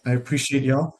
I appreciate y'all.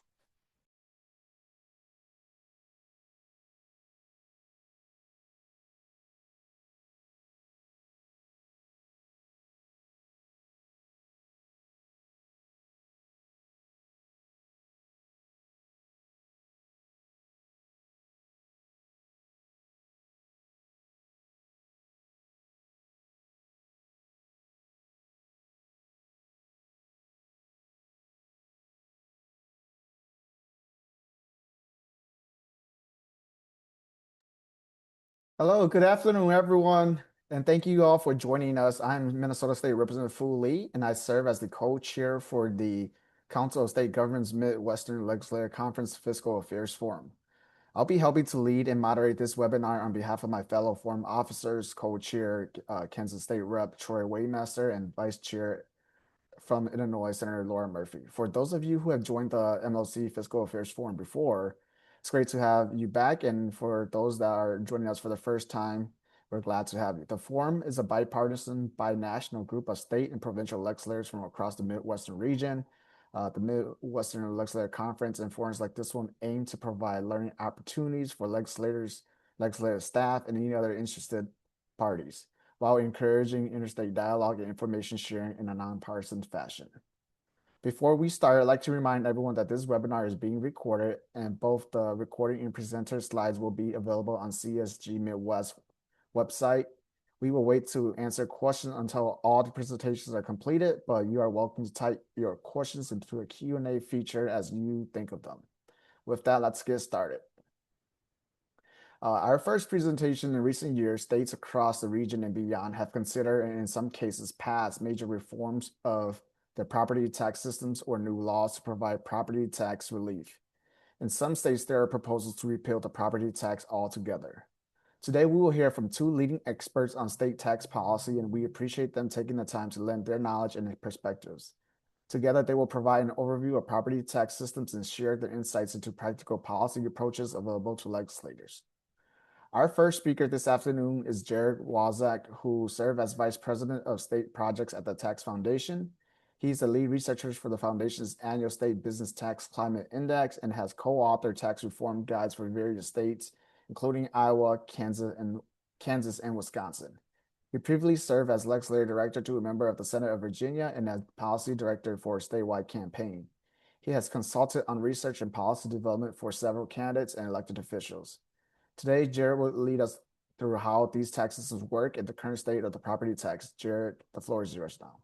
Hello, good afternoon, everyone, and thank you all for joining us. I'm Minnesota State Representative Fu Lee, and I serve as the co-chair for the Council of State Governments Midwestern Legislative Conference Fiscal Affairs Forum. I'll be helping to lead and moderate this webinar on behalf of my fellow forum officers, co-chair Kansas State Rep. Troy Waymaster, and Vice Chair from Illinois, Senator Laura Murphy. For those of you who have joined the MLC Fiscal Affairs Forum before, it's great to have you back. And for those that are joining us for the first time, we're glad to have you. The forum is a bipartisan, binational group of state and provincial legislators from across the Midwestern region. The Midwestern Legislative Conference and forums like this one aim to provide learning opportunities for legislators, legislative staff, and any other interested parties, while encouraging interstate dialogue and information sharing in a nonpartisan fashion. Before we start, I'd like to remind everyone that this webinar is being recorded, and both the recording and presenter slides will be available on CSG Midwest website. We will wait to answer questions until all the presentations are completed, but you are welcome to type your questions into a Q&A feature as you think of them. With that, let's get started. Our first presentation in recent years, states across the region and beyond have considered and in some cases passed major reforms of their property tax systems or new laws to provide property tax relief. In some states, there are proposals to repeal the property tax altogether. Today, we will hear from two leading experts on state tax policy, and we appreciate them taking the time to lend their knowledge and perspectives. Together, they will provide an overview of property tax systems and share their insights into practical policy approaches available to legislators. Our first speaker this afternoon is Jared Wozak, who served as Vice President of State Projects at the Tax Foundation. He's the lead researcher for the Foundation's annual State Business Tax Climate Index and has co-authored tax reform guides for various states, including Iowa, Kansas, and Wisconsin. He previously served as legislative director to a member of the Senate of Virginia and as policy director for a statewide campaign. He has consulted on research and policy development for several candidates and elected officials. Today, Jared will lead us through how these tax systems work and the current state of the property tax. Jared, the floor is yours now.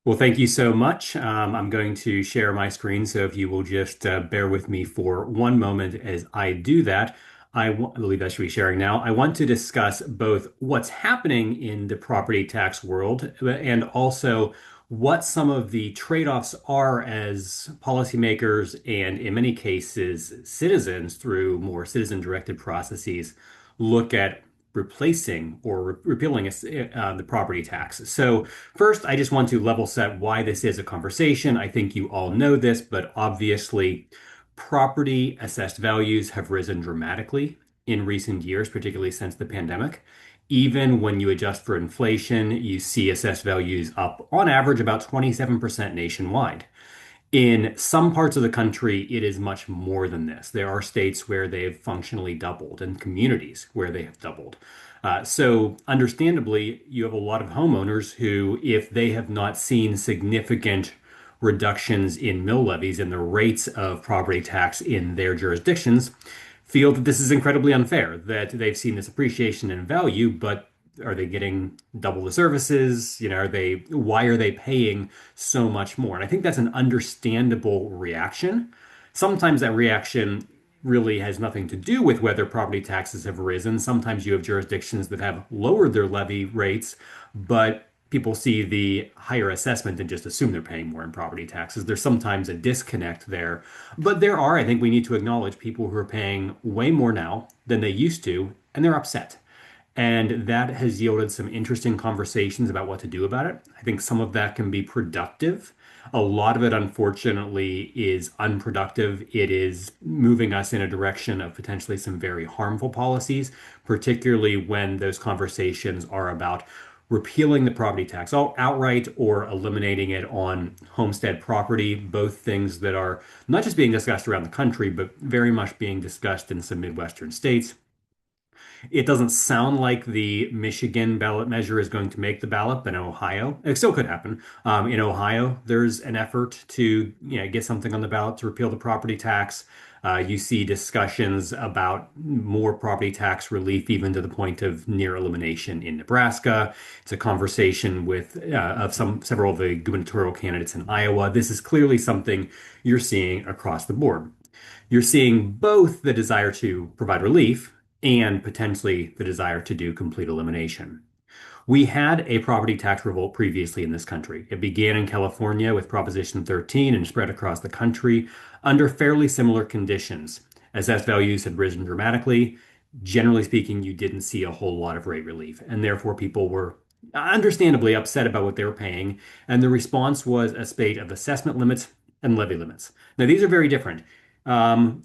Well, thank you so much. I'm going to share my screen, so if you will just bear with me for one moment as I do that. I believe I should be sharing now. I want to discuss both what's happening in the property tax world and also what some of the trade-offs are as policymakers and, in many cases, citizens through more citizen-directed processes look at replacing or repealing the property tax. So first, I just want to level set why this is a conversation. I think you all know this, but obviously, property assessed values have risen dramatically in recent years, particularly since the pandemic. Even when you adjust for inflation, you see assessed values up on average about 27% nationwide. In some parts of the country, it is much more than this. There are states where they've functionally doubled and communities where they have doubled. So, understandably, you have a lot of homeowners who, if they have not seen significant reductions in mill levies and the rates of property tax in their jurisdictions, feel that this is incredibly unfair, that they've seen this appreciation in value, but are they getting double the services? Why are they paying so much more? And I think that's an understandable reaction. Sometimes that reaction really has nothing to do with whether property taxes have risen. Sometimes you have jurisdictions that have lowered their levy rates, but people see the higher assessment and just assume they're paying more in property taxes. There's sometimes a disconnect there. But there are, I think we need to acknowledge people who are paying way more now than they used to, and they're upset. And that has yielded some interesting conversations about what to do about it. I think some of that can be productive. A lot of it, unfortunately, is unproductive. It is moving us in a direction of potentially some very harmful policies, particularly when those conversations are about repealing the property tax outright or eliminating it on homestead property, both things that are not just being discussed around the country, but very much being discussed in some Midwestern states. It doesn't sound like the Michigan ballot measure is going to make the ballot, but in Ohio, it still could happen. In Ohio, there's an effort to get something on the ballot to repeal the property tax. You see discussions about more property tax relief, even to the point of near elimination in Nebraska. It's a conversation with of several of the gubernatorial candidates in Iowa. This is clearly something you're seeing across the board. You're seeing both the desire to provide relief and potentially the desire to do complete elimination. We had a property tax revolt previously in this country. It began in California with Proposition 13 and spread across the country under fairly similar conditions. Assessed values had risen dramatically. Generally speaking, you didn't see a whole lot of rate relief, and therefore people were understandably upset about what they were paying. And the response was a spate of assessment limits and levy limits. Now, these are very different. Um,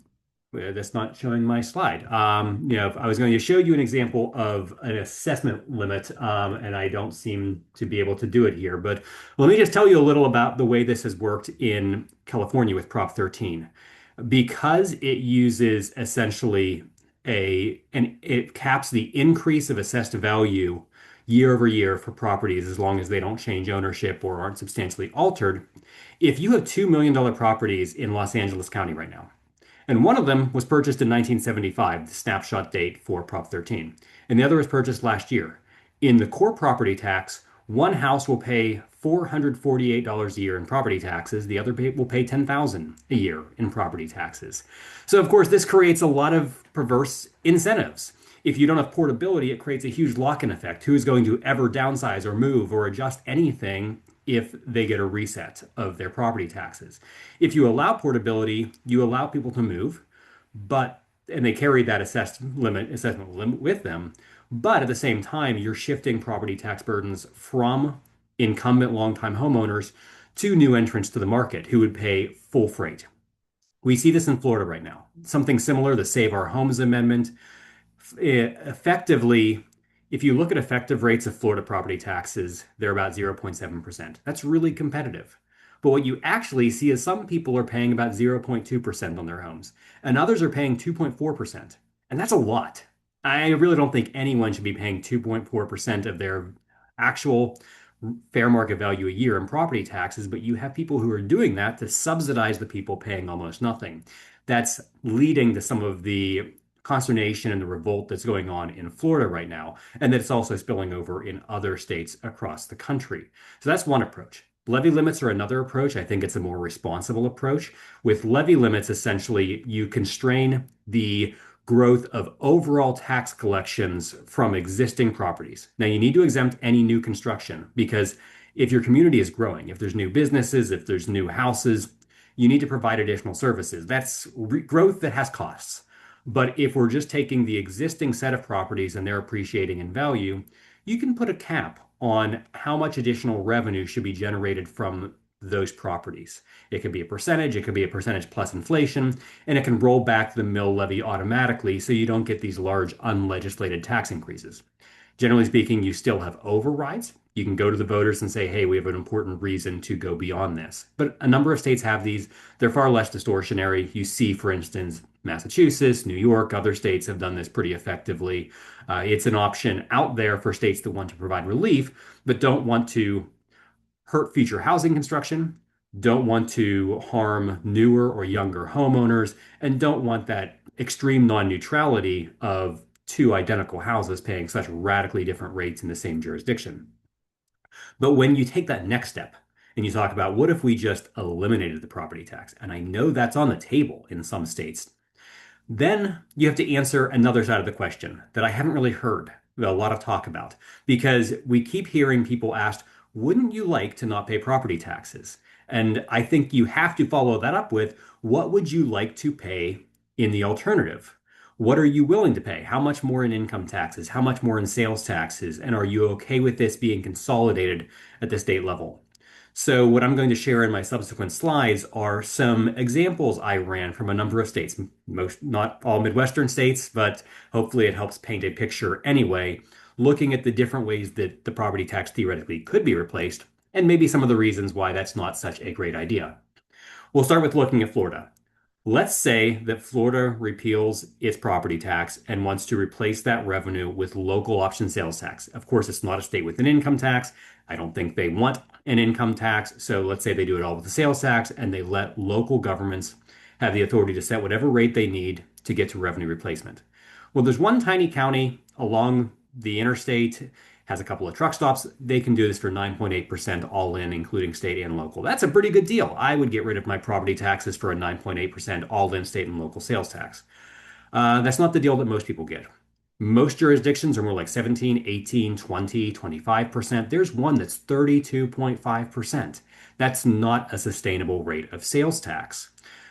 that's not showing my slide. I was going to show you an example of an assessment limit, and I don't seem to be able to do it here. But let me just tell you a little about the way this has worked in California with Prop 13. Because it uses essentially and it caps the increase of assessed value year over year for properties as long as they don't change ownership or aren't substantially altered. If you have $2 million properties in Los Angeles County right now, and one of them was purchased in 1975, the snapshot date for Prop 13. And the other was purchased last year. In the core property tax, one house will pay $448 a year in property taxes. The other will pay $10,000 a year in property taxes. So, of course, this creates a lot of perverse incentives. If you don't have portability, it creates a huge lock-in effect. Who is going to ever downsize or move or adjust anything if they get a reset of their property taxes? If you allow portability, you allow people to move, and they carry that assessment limit with them. But at the same time, you're shifting property tax burdens from incumbent longtime homeowners to new entrants to the market who would pay full freight. We see this in Florida right now. Something similar, the Save Our Homes Amendment. Effectively, if you look at effective rates of Florida property taxes, they're about 0.7%. That's really competitive. But what you actually see is some people are paying about 0.2% on their homes, and others are paying 2.4%. And that's a lot. I really don't think anyone should be paying 2.4% of their actual fair market value a year in property taxes, but you have people who are doing that to subsidize the people paying almost nothing. That's leading to some of the consternation and the revolt that's going on in Florida right now, and that it's also spilling over in other states across the country. So that's one approach. Levy limits are another approach. I think it's a more responsible approach. With levy limits, essentially, you constrain the growth of overall tax collections from existing properties. Now, you need to exempt any new construction because if your community is growing, if there's new businesses, if there's new houses, you need to provide additional services. That's growth that has costs. But if we're just taking the existing set of properties and they're appreciating in value, you can put a cap on how much additional revenue should be generated from those properties. It could be a percentage, it could be a percentage plus inflation, and it can roll back the mill levy automatically so you don't get these large unlegislated tax increases. Generally speaking, you still have overrides. You can go to the voters and say, hey, we have an important reason to go beyond this. But a number of states have these. They're far less distortionary. You see, for instance, Massachusetts, New York, other states have done this pretty effectively. It's an option out there for states that want to provide relief, but don't want to hurt future housing construction, don't want to harm newer or younger homeowners, and don't want that extreme non-neutrality of two identical houses paying such radically different rates in the same jurisdiction. But when you take that next step and you talk about what if we just eliminated the property tax, and I know that's on the table in some states, then you have to answer another side of the question that I haven't really heard a lot of talk about because we keep hearing people ask, wouldn't you like to not pay property taxes? And I think you have to follow that up with what would you like to pay in the alternative? What are you willing to pay? How much more in income taxes? How much more in sales taxes? And are you okay with this being consolidated at the state level? So what I'm going to share in my subsequent slides are some examples I ran from a number of states, most not all Midwestern states, but hopefully it helps paint a picture anyway, looking at the different ways that the property tax theoretically could be replaced, and maybe some of the reasons why that's not such a great idea. We'll start with looking at Florida. Let's say that Florida repeals its property tax and wants to replace that revenue with local option sales tax. Of course, it's not a state with an income tax. I don't think they want an income tax. So let's say they do it all with the sales tax and they let local governments have the authority to set whatever rate they need to get to revenue replacement. Well, there's one tiny county along the interstate, has a couple of truck stops. They can do this for 9.8% all in, including state and local. That's a pretty good deal. I would get rid of my property taxes for a 9.8% all in state and local sales tax. That's not the deal that most people get. Most jurisdictions are more like 17, 18, 20, 25%. There's one that's 32.5%. That's not a sustainable rate of sales tax.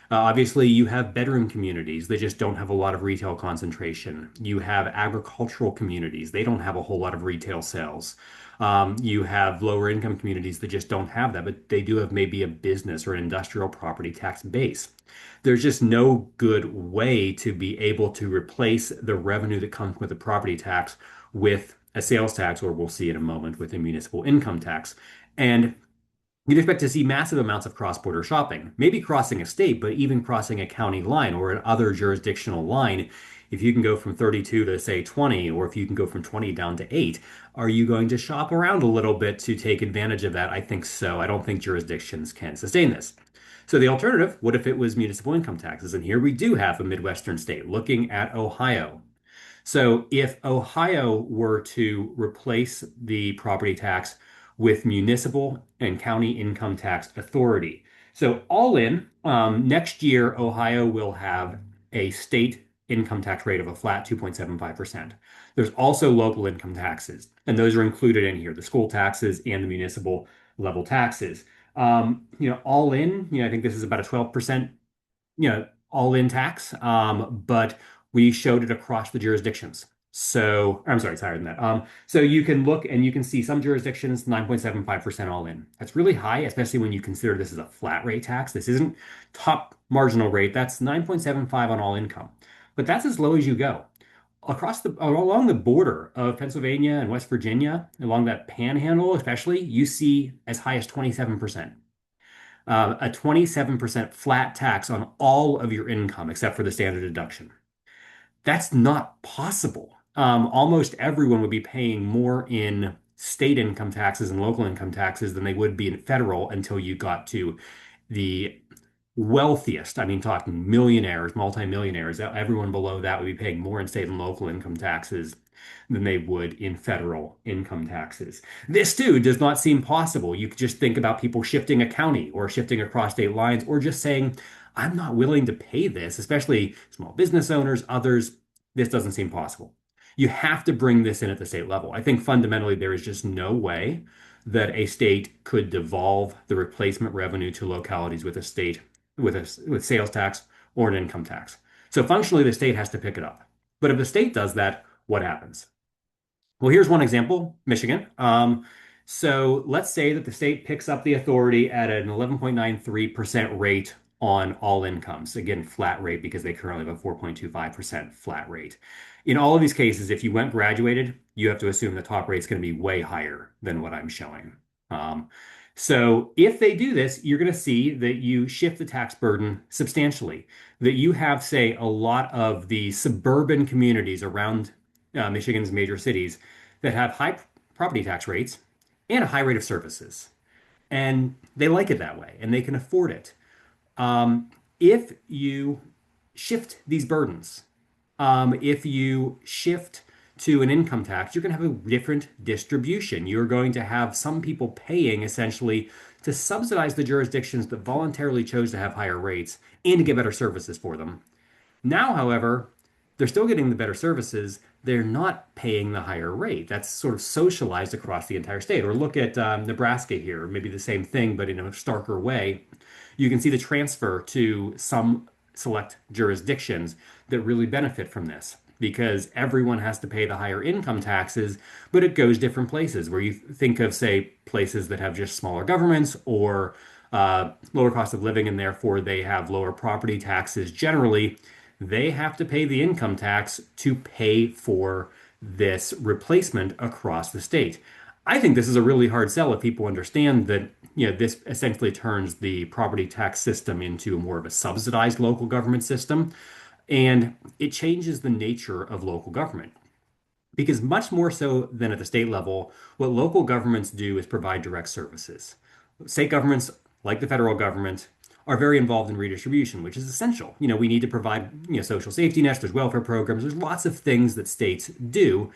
Obviously, you have bedroom communities. They just don't have a lot of retail concentration. You have agricultural communities. They don't have a whole lot of retail sales. You have lower income communities that just don't have that, but they do have maybe a business or an industrial property tax base. There's just no good way to be able to replace the revenue that comes with a property tax with a sales tax, or we'll see in a moment with a municipal income tax. And you'd expect to see massive amounts of cross-border shopping, maybe crossing a state, but even crossing a county line or an other jurisdictional line. If you can go from 32 to say 20, or if you can go from 20 down to 8, are you going to shop around a little bit to take advantage of that? I think so. I don't think jurisdictions can sustain this. So the alternative, what if it was municipal income taxes? And here we do have a Midwestern state looking at Ohio. So if Ohio were to replace the property tax with municipal and county income tax authority. So all in, next year, Ohio will have a state income tax rate of a flat 2.75%. There's also local income taxes, and those are included in here, the school taxes and the municipal level taxes. All in, I think this is about a 12%, all in tax. But we showed it across the jurisdictions. So I'm sorry, it's higher than that. So you can look and you can see some jurisdictions 9.75% all in. That's really high, especially when you consider this is a flat rate tax. This isn't top marginal rate. That's 9.75 on all income. But that's as low as you go. Along the border of Pennsylvania and West Virginia, along that panhandle especially, you see as high as 27%. A 27% flat tax on all of your income except for the standard deduction. That's not possible. Almost everyone would be paying more in state income taxes and local income taxes than they would be in federal until you got to the wealthiest. I mean, talking millionaires, multimillionaires. Everyone below that would be paying more in state and local income taxes than they would in federal income taxes. This too does not seem possible. You could just think about people shifting a county or shifting across state lines or just saying, I'm not willing to pay this, especially small business owners, others. This doesn't seem possible. You have to bring this in at the state level. I think fundamentally there is just no way that a state could devolve the replacement revenue to localities with a state with sales tax or an income tax. So functionally, the state has to pick it up. But if the state does that, what happens? Well, here's one example, Michigan. So let's say that the state picks up the authority at an 11.93% rate on all incomes. Again, flat rate because they currently have a 4.25% flat rate. In all of these cases, if you went graduated, you have to assume the top rate is going to be way higher than what I'm showing. So if they do this, you're going to see that you shift the tax burden substantially, that you have, say, a lot of the suburban communities around Michigan's major cities that have high property tax rates and a high rate of services. And they like it that way and they can afford it. If you shift these burdens, if you shift to an income tax, you're going to have a different distribution. You're going to have some people paying essentially to subsidize the jurisdictions that voluntarily chose to have higher rates and to get better services for them. Now, however, they're still getting the better services. They're not paying the higher rate. That's sort of socialized across the entire state. Or look at Nebraska here, maybe the same thing, but in a starker way. You can see the transfer to some select jurisdictions that really benefit from this because everyone has to pay the higher income taxes, but it goes different places where you think of, say, places that have just smaller governments or lower cost of living, and therefore they have lower property taxes generally. They have to pay the income tax to pay for this replacement across the state. I think this is a really hard sell if people understand that, this essentially turns the property tax system into more of a subsidized local government system, and it changes the nature of local government. Because much more so than at the state level, what local governments do is provide direct services. State governments, like the federal government, are very involved in redistribution, which is essential. We need to provide, social safety nets, there's welfare programs, there's lots of things that states do.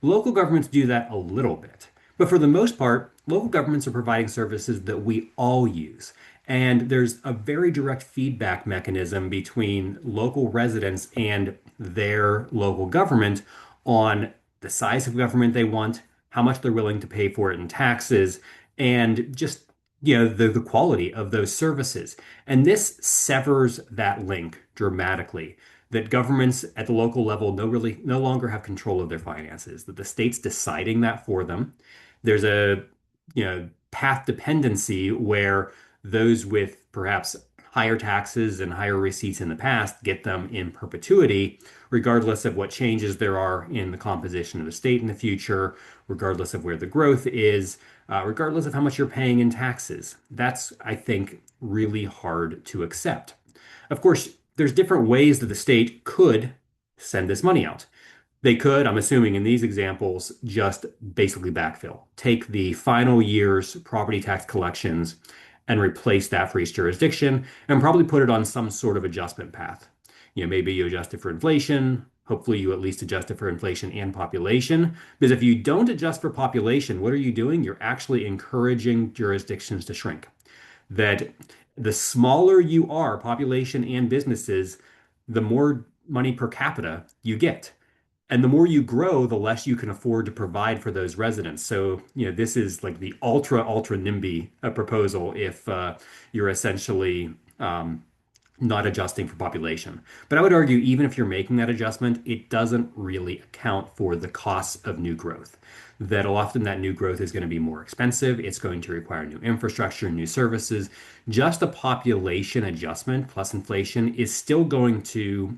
Local governments do that a little bit. But for the most part, local governments are providing services that we all use. And there's a very direct feedback mechanism between local residents and their local government on the size of government they want, how much they're willing to pay for it in taxes, and just the quality of those services. And this severs that link dramatically. That governments at the local level no longer have control of their finances, that the state's deciding that for them. There's a path dependency where those with perhaps higher taxes and higher receipts in the past get them in perpetuity, regardless of what changes there are in the composition of the state in the future, regardless of where the growth is, regardless of how much you're paying in taxes. That's, I think, really hard to accept. Of course, there's different ways that the state could send this money out. They could, I'm assuming in these examples, just basically backfill, take the final year's property tax collections and replace that for each jurisdiction and probably put it on some sort of adjustment path. Maybe you adjust it for inflation. Hopefully, you at least adjust it for inflation and population. Because if you don't adjust for population, what are you doing? You're actually encouraging jurisdictions to shrink. That the smaller you are, population and businesses, the more money per capita you get. And the more you grow, the less you can afford to provide for those residents. So, this is like the ultra NIMBY proposal if you're essentially not adjusting for population. But I would argue, even if you're making that adjustment, it doesn't really account for the costs of new growth. That often that new growth is going to be more expensive. It's going to require new infrastructure, new services. Just a population adjustment plus inflation is still going to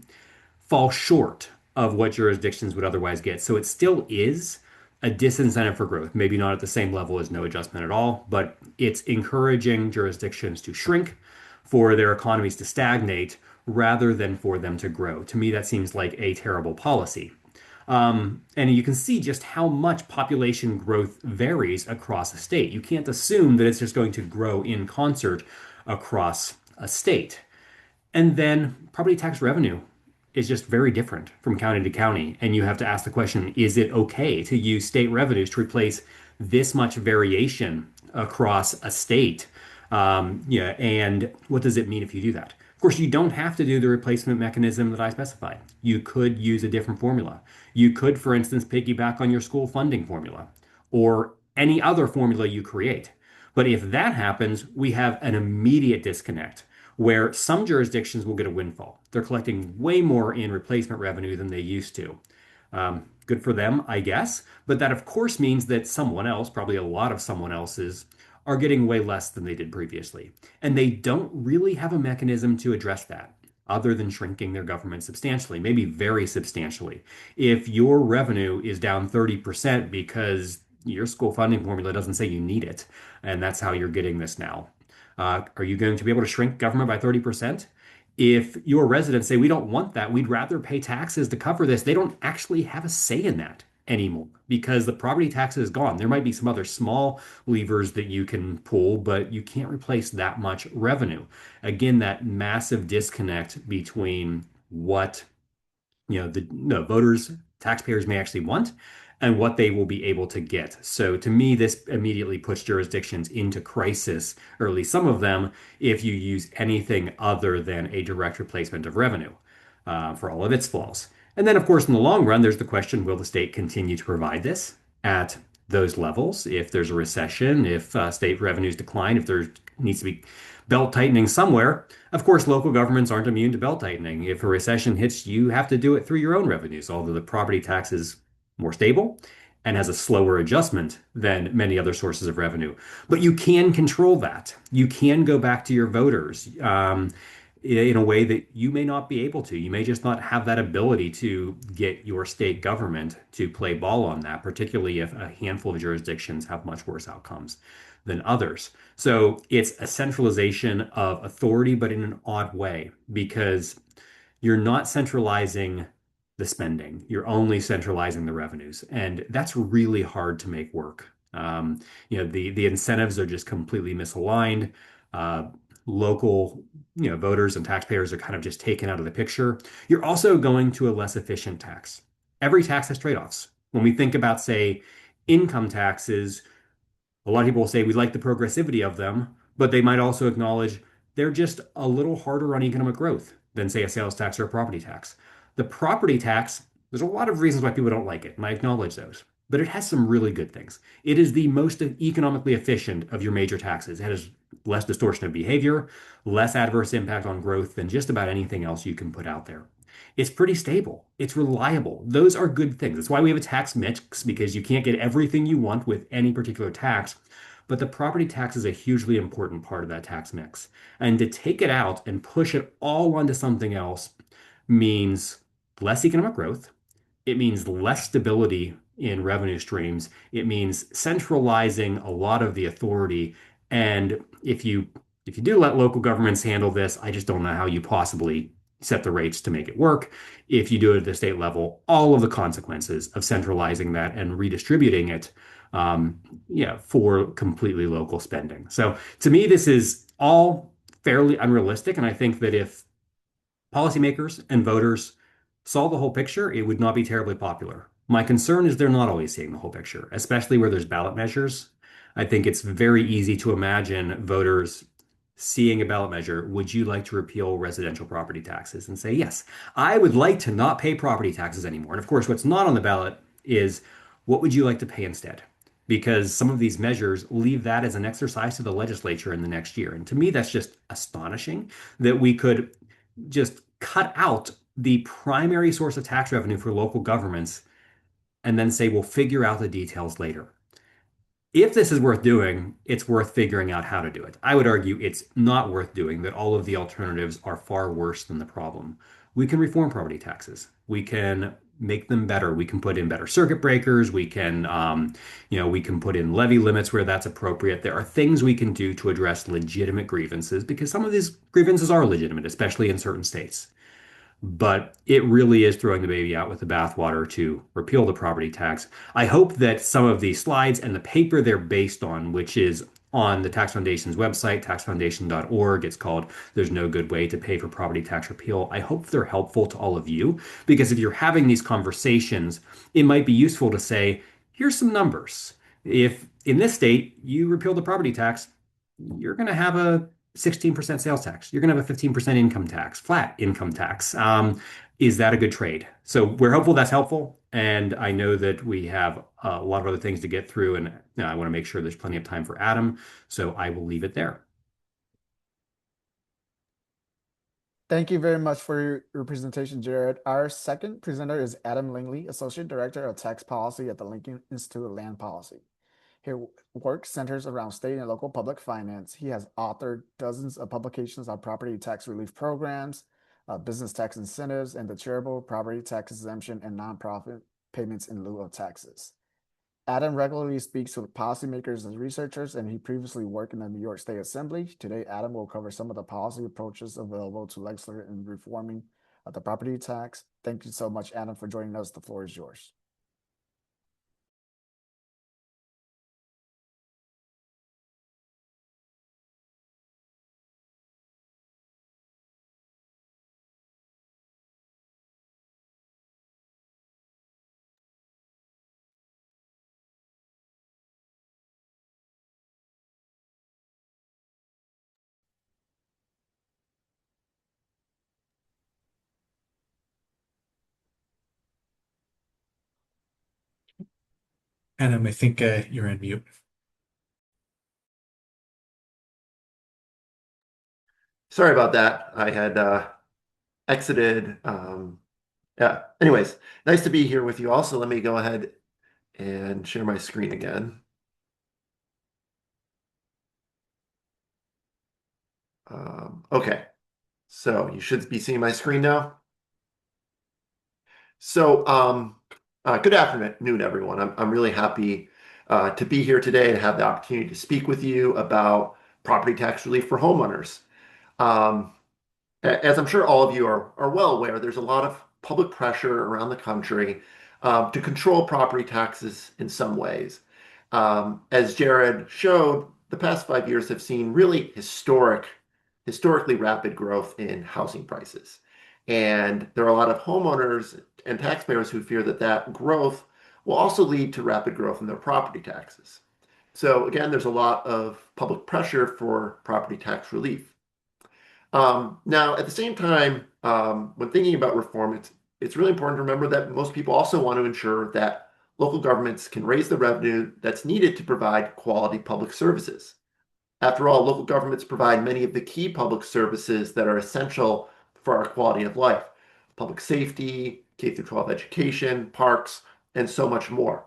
fall short of what jurisdictions would otherwise get. So it still is a disincentive for growth. Maybe not at the same level as no adjustment at all, but it's encouraging jurisdictions to shrink, for their economies to stagnate rather than for them to grow. To me, that seems like a terrible policy. And you can see just how much population growth varies across a state. You can't assume that it's just going to grow in concert across a state. And then property tax revenue is just very different from county to county. And you have to ask the question, is it okay to use state revenues to replace this much variation across a state? And what does it mean if you do that? Of course, you don't have to do the replacement mechanism that I specified. You could use a different formula. You could, for instance, piggyback on your school funding formula or any other formula you create. But if that happens, we have an immediate disconnect where some jurisdictions will get a windfall. They're collecting way more in replacement revenue than they used to. Good for them, I guess. But that, of course, means that someone else, probably a lot of someone else's, are getting way less than they did previously. And they don't really have a mechanism to address that other than shrinking their government substantially, maybe very substantially. If your revenue is down 30% because your school funding formula doesn't say you need it, and that's how you're getting this now, are you going to be able to shrink government by 30%? If your residents say, we don't want that, we'd rather pay taxes to cover this, they don't actually have a say in that anymore because the property tax is gone. There might be some other small levers that you can pull, but you can't replace that much revenue. Again, that massive disconnect between what the voters, taxpayers may actually want and what they will be able to get. So to me, this immediately puts jurisdictions into crisis, or at least some of them, if you use anything other than a direct replacement of revenue for all of its flaws. And then, of course, in the long run, there's the question, will the state continue to provide this at those levels? If there's a recession, if state revenues decline, if there needs to be belt tightening somewhere, of course, local governments aren't immune to belt tightening. If a recession hits, you have to do it through your own revenues, although the property tax is more stable and has a slower adjustment than many other sources of revenue. But you can control that. You can go back to your voters. in a way that you may not be able to. You may just not have that ability to get your state government to play ball on that, particularly if a handful of jurisdictions have much worse outcomes than others. So it's a centralization of authority, but in an odd way, because you're not centralizing the spending. You're only centralizing the revenues, and that's really hard to make work. The incentives are just completely misaligned. Uh, Local, voters and taxpayers are kind of just taken out of the picture. You're also going to a less efficient tax. Every tax has trade-offs. When we think about, say, income taxes, a lot of people will say we like the progressivity of them, but they might also acknowledge they're just a little harder on economic growth than, say, a sales tax or a property tax. The property tax, there's a lot of reasons why people don't like it, and I acknowledge those, but it has some really good things. It is the most economically efficient of your major taxes. It has less distortion of behavior, less adverse impact on growth than just about anything else you can put out there. It's pretty stable. It's reliable. Those are good things. That's why we have a tax mix, because you can't get everything you want with any particular tax. But the property tax is a hugely important part of that tax mix. And to take it out and push it all onto something else means less economic growth. It means less stability in revenue streams. It means centralizing a lot of the authority. And if you do let local governments handle this, I just don't know how you possibly set the rates to make it work. If you do it at the state level, all of the consequences of centralizing that and redistributing it, um, for completely local spending. So to me, this is all fairly unrealistic. And I think that if policymakers and voters saw the whole picture, it would not be terribly popular. My concern is they're not always seeing the whole picture, especially where there's ballot measures. I think it's very easy to imagine voters seeing a ballot measure. Would you like to repeal residential property taxes? And say, yes, I would like to not pay property taxes anymore. And of course, what's not on the ballot is what would you like to pay instead? Because some of these measures leave that as an exercise to the legislature in the next year. And to me, that's just astonishing that we could just cut out the primary source of tax revenue for local governments and then say we'll figure out the details later. If this is worth doing, it's worth figuring out how to do it. I would argue it's not worth doing, that all of the alternatives are far worse than the problem. We can reform property taxes. We can make them better. We can put in better circuit breakers. We can put in levy limits where that's appropriate. There are things we can do to address legitimate grievances, because some of these grievances are legitimate, especially in certain states. But it really is throwing the baby out with the bathwater to repeal the property tax. I hope that some of these slides and the paper they're based on, which is on the Tax Foundation's website, taxfoundation.org, it's called There's No Good Way to Pay for Property Tax Repeal. I hope they're helpful to all of you, because if you're having these conversations, it might be useful to say, here's some numbers. If in this state you repeal the property tax, you're going to have a 16% sales tax. You're going to have a 15% income tax, flat income tax. Is that a good trade? So we're hopeful that's helpful. And I know that we have a lot of other things to get through, and I want to make sure there's plenty of time for Adam. So I will leave it there. Thank you very much for your presentation, Jared. Our second presenter is Adam Langley, Associate Director of Tax Policy at the Lincoln Institute of Land Policy. His work centers around state and local public finance. He has authored dozens of publications on property tax relief programs, business tax incentives, and the charitable property tax exemption and nonprofit payments in lieu of taxes. Adam regularly speaks with policymakers and researchers, and he previously worked in the New York State Assembly. Today, Adam will cover some of the policy approaches available to legislators in reforming the property tax. Thank you so much, Adam, for joining us. The floor is yours. Adam, I think you're on mute. Sorry about that. I had exited. Yeah. Anyways, nice to be here with you. Also, let me go ahead and share my screen again. Okay. So you should be seeing my screen now. So good afternoon, everyone. I'm really happy to be here today and have the opportunity to speak with you about property tax relief for homeowners. Um, as I'm sure all of you are well aware, there's a lot of public pressure around the country to control property taxes in some ways. As Jared showed, the past 5 years have seen really historically rapid growth in housing prices. And there are a lot of homeowners and taxpayers who fear that that growth will also lead to rapid growth in their property taxes. So again, there's a lot of public pressure for property tax relief. Now, at the same time, when thinking about reform, it's really important to remember that most people also want to ensure that local governments can raise the revenue that's needed to provide quality public services. After all, local governments provide many of the key public services that are essential for our quality of life: public safety, K-12 education, parks, and so much more.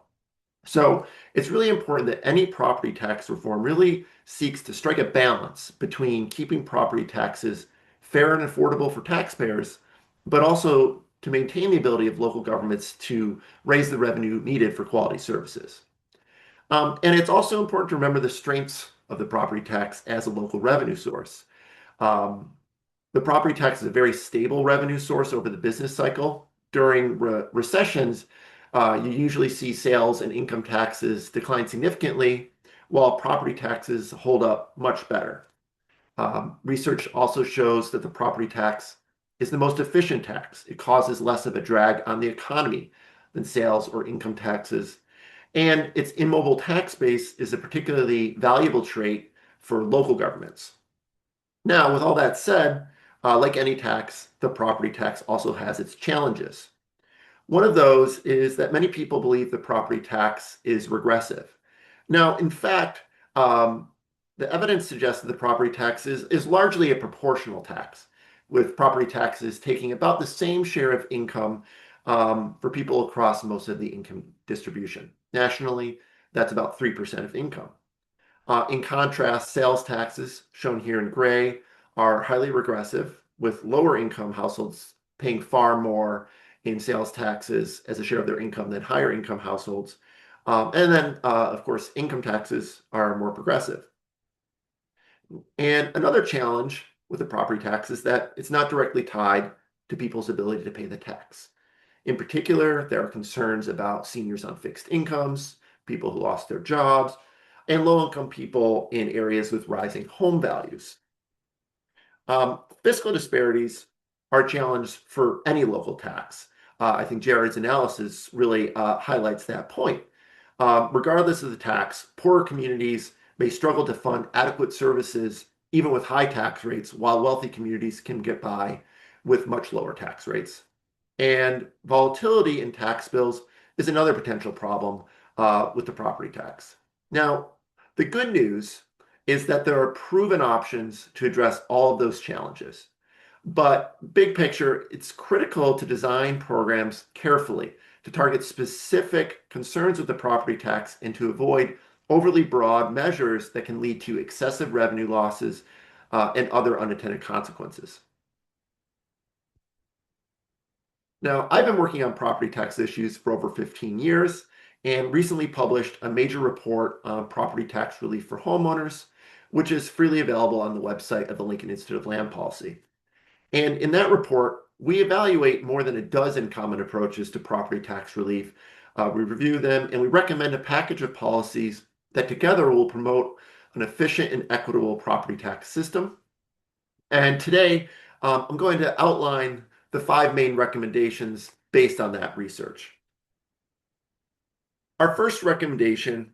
So it's really important that any property tax reform really seeks to strike a balance between keeping property taxes fair and affordable for taxpayers, but also to maintain the ability of local governments to raise the revenue needed for quality services. And it's also important to remember the strengths of the property tax as a local revenue source. Um, the property tax is a very stable revenue source over the business cycle. During recessions, you usually see sales and income taxes decline significantly, while property taxes hold up much better. Research also shows that the property tax is the most efficient tax. It causes less of a drag on the economy than sales or income taxes. And its immobile tax base is a particularly valuable trait for local governments. Now, with all that said, like any tax, the property tax also has its challenges. One of those is that many people believe the property tax is regressive. Now, in fact, the evidence suggests that the property tax is largely a proportional tax, with property taxes taking about the same share of income for people across most of the income distribution. Nationally, that's about 3% of income. In contrast, sales taxes, shown here in gray, are highly regressive, with lower income households paying far more in sales taxes as a share of their income than higher income households. And then, of course, income taxes are more progressive. And another challenge with the property tax is that it's not directly tied to people's ability to pay the tax. In particular, there are concerns about seniors on fixed incomes, people who lost their jobs, and low-income people in areas with rising home values. Fiscal disparities are a challenge for any local tax. I think Jared's analysis really highlights that point. Regardless of the tax, poorer communities may struggle to fund adequate services even with high tax rates, while wealthy communities can get by with much lower tax rates. And volatility in tax bills is another potential problem with the property tax. Now, the good news is that there are proven options to address all of those challenges. But big picture, it's critical to design programs carefully to target specific concerns with the property tax and to avoid overly broad measures that can lead to excessive revenue losses and other unintended consequences. Now, I've been working on property tax issues for over 15 years and recently published a major report on property tax relief for homeowners, which is freely available on the website of the Lincoln Institute of Land Policy. And in that report, we evaluate more than a dozen common approaches to property tax relief. We review them and we recommend a package of policies that together will promote an efficient and equitable property tax system. And today, I'm going to outline the 5 main recommendations based on that research. Our first recommendation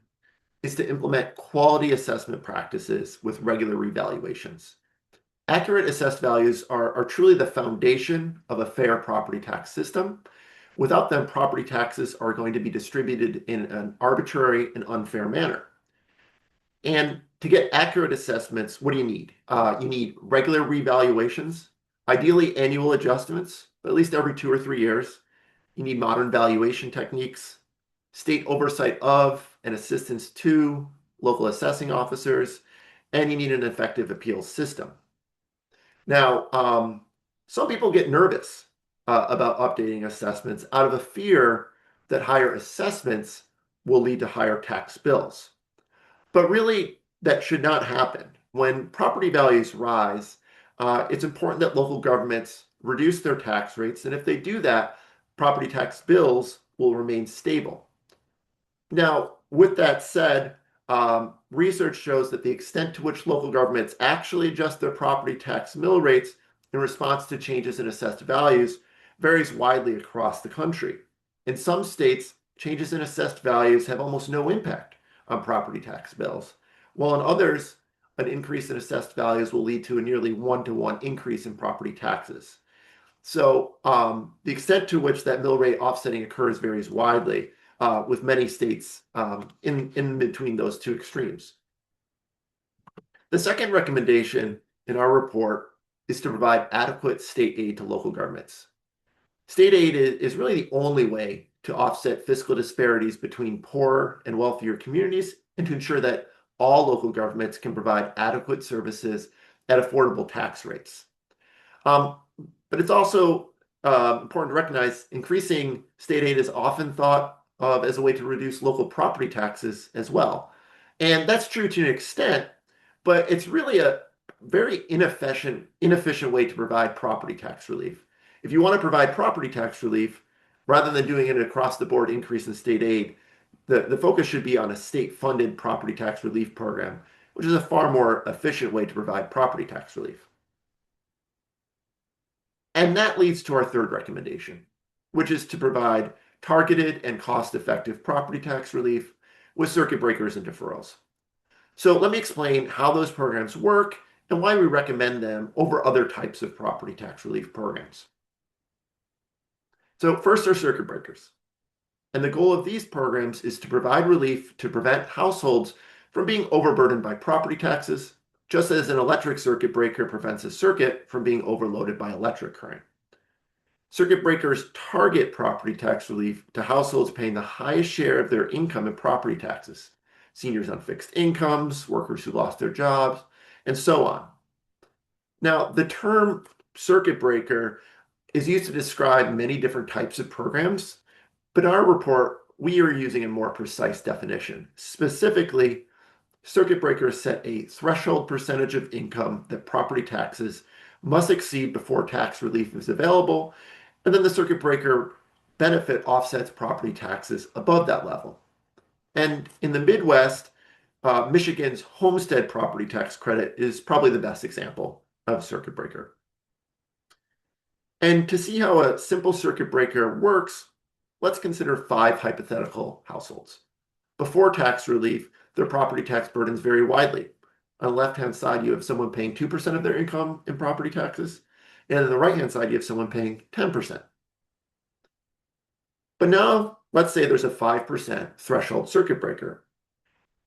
is to implement quality assessment practices with regular revaluations. Accurate assessed values are truly the foundation of a fair property tax system. Without them, property taxes are going to be distributed in an arbitrary and unfair manner. And to get accurate assessments, what do you need? You need regular revaluations, ideally annual adjustments, at least every 2 or 3 years. You need modern valuation techniques, state oversight of and assistance to local assessing officers, and you need an effective appeals system. Now, some people get nervous about updating assessments out of a fear that higher assessments will lead to higher tax bills. But really, that should not happen. When property values rise, it's important that local governments reduce their tax rates, and if they do that, property tax bills will remain stable. Now, with that said, research shows that the extent to which local governments actually adjust their property tax mill rates in response to changes in assessed values varies widely across the country. In some states, changes in assessed values have almost no impact on property tax bills, while in others, an increase in assessed values will lead to a nearly one-to-one increase in property taxes. So the extent to which that mill rate offsetting occurs varies widely, with many states in between those two extremes. The second recommendation in our report is to provide adequate state aid to local governments. State aid is really the only way to offset fiscal disparities between poorer and wealthier communities and to ensure that all local governments can provide adequate services at affordable tax rates. But it's also important to recognize increasing state aid is often thought of as a way to reduce local property taxes as well. And that's true to an extent, but it's really a very inefficient way to provide property tax relief. If you want to provide property tax relief, rather than doing an across-the-board increase in state aid, the focus should be on a state-funded property tax relief program, which is a far more efficient way to provide property tax relief. And that leads to our third recommendation, which is to provide targeted and cost-effective property tax relief with circuit breakers and deferrals. So let me explain how those programs work and why we recommend them over other types of property tax relief programs. So first are circuit breakers. And the goal of these programs is to provide relief to prevent households from being overburdened by property taxes, just as an electric circuit breaker prevents a circuit from being overloaded by electric current. Circuit breakers target property tax relief to households paying the highest share of their income in property taxes, seniors on fixed incomes, workers who lost their jobs, and so on. Now, the term circuit breaker is used to describe many different types of programs, but in our report, we are using a more precise definition. Specifically, circuit breakers set a threshold percentage of income that property taxes must exceed before tax relief is available, and then the circuit breaker benefit offsets property taxes above that level. And in the Midwest, Michigan's homestead property tax credit is probably the best example of circuit breaker. And to see how a simple circuit breaker works, let's consider 5 hypothetical households. Before tax relief, their property tax burdens vary widely. On the left-hand side, you have someone paying 2% of their income in property taxes, and on the right-hand side, you have someone paying 10%. But now, let's say there's a 5% threshold circuit breaker.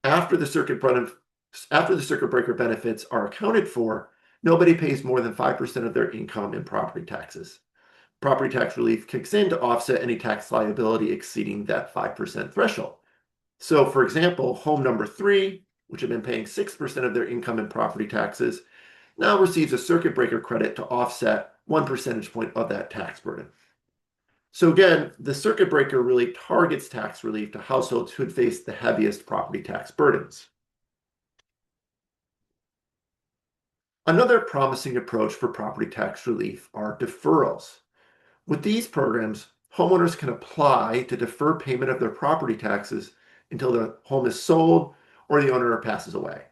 After the circuit breaker benefits are accounted for, nobody pays more than 5% of their income in property taxes. Property tax relief kicks in to offset any tax liability exceeding that 5% threshold. So, for example, home number 3, which had been paying 6% of their income in property taxes, now receives a circuit breaker credit to offset 1 percentage point of that tax burden. So again, the circuit breaker really targets tax relief to households who had faced the heaviest property tax burdens. Another promising approach for property tax relief are deferrals. With these programs, homeowners can apply to defer payment of their property taxes until the home is sold or the owner passes away.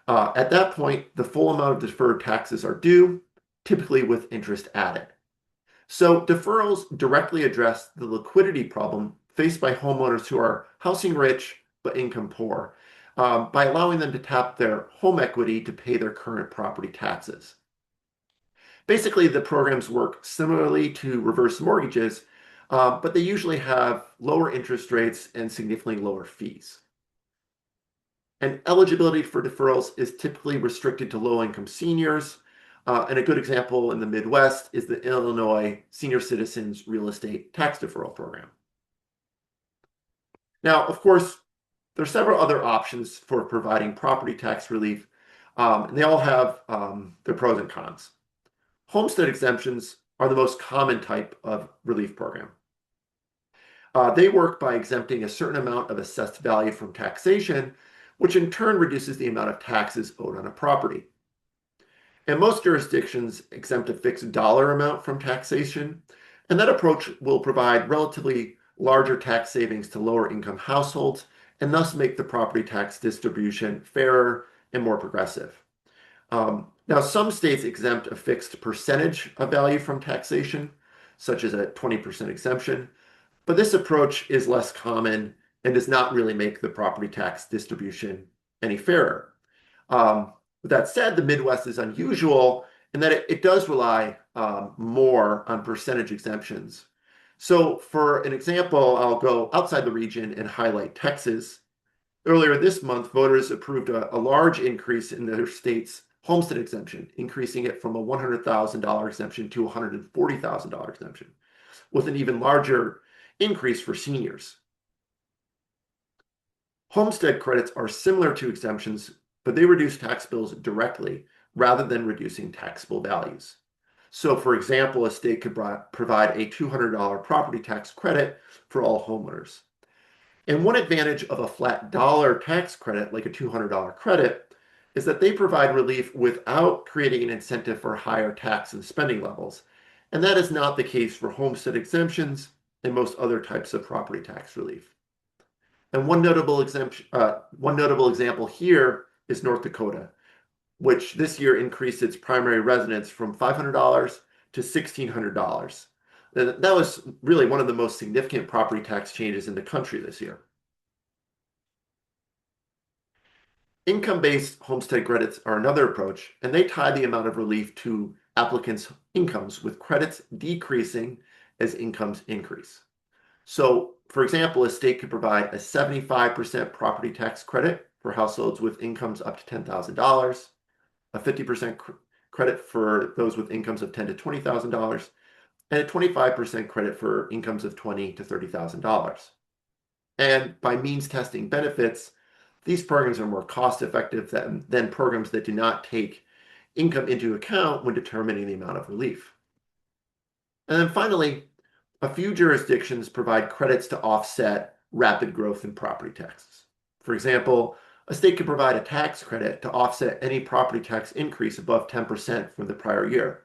At that point, the full amount of deferred taxes are due, typically with interest added. So deferrals directly address the liquidity problem faced by homeowners who are housing rich but income poor, by allowing them to tap their home equity to pay their current property taxes. Basically, the programs work similarly to reverse mortgages, but they usually have lower interest rates and significantly lower fees. And eligibility for deferrals is typically restricted to low-income seniors, and a good example in the Midwest is the Illinois Senior Citizens Real Estate Tax Deferral Program. Now, of course, there are several other options for providing property tax relief, and they all have their pros and cons. homestead exemptions are the most common type of relief program. They work by exempting a certain amount of assessed value from taxation, which in turn reduces the amount of taxes owed on a property. And most jurisdictions exempt a fixed dollar amount from taxation, and that approach will provide relatively larger tax savings to lower income households and thus make the property tax distribution fairer and more progressive. Now, some states exempt a fixed percentage of value from taxation, such as a 20% exemption, but this approach is less common and does not really make the property tax distribution any fairer. With that said, the Midwest is unusual in that it does rely more on percentage exemptions. So for an example, I'll go outside the region and highlight Texas. Earlier this month, voters approved a large increase in their state's homestead exemption, increasing it from a $100,000 exemption to a $140,000 exemption, with an even larger increase for seniors. Homestead credits are similar to exemptions, but they reduce tax bills directly rather than reducing taxable values. So, for example, a state could provide a $200 property tax credit for all homeowners. And one advantage of a flat dollar tax credit, like a $200 credit, is that they provide relief without creating an incentive for higher tax and spending levels. And that is not the case for homestead exemptions and most other types of property tax relief. And one notable example here is North Dakota, which this year increased its primary residence from $500 to $1,600. That was really one of the most significant property tax changes in the country this year. Income-based homestead credits are another approach, and they tie the amount of relief to applicants' incomes, with credits decreasing as incomes increase. So, for example, a state could provide a 75% property tax credit for households with incomes up to $10,000, a 50% credit for those with incomes of $10,000 to $20,000, and a 25% credit for incomes of $20,000 to $30,000. And by means testing benefits, these programs are more cost effective than programs that do not take income into account when determining the amount of relief. And then finally, a few jurisdictions provide credits to offset rapid growth in property taxes. For example, a state could provide a tax credit to offset any property tax increase above 10% from the prior year.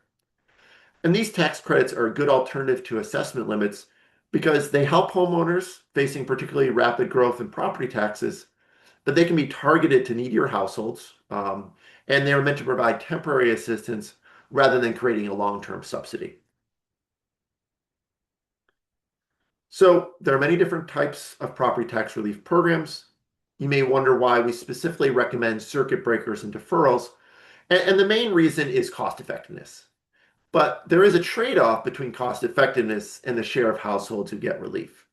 And these tax credits are a good alternative to assessment limits because they help homeowners facing particularly rapid growth in property taxes, but they can be targeted to needier households, and they are meant to provide temporary assistance rather than creating a long-term subsidy. So there are many different types of property tax relief programs. You may wonder why we specifically recommend circuit breakers and deferrals, and the main reason is cost effectiveness. But there is a trade-off between cost effectiveness and the share of households who get relief.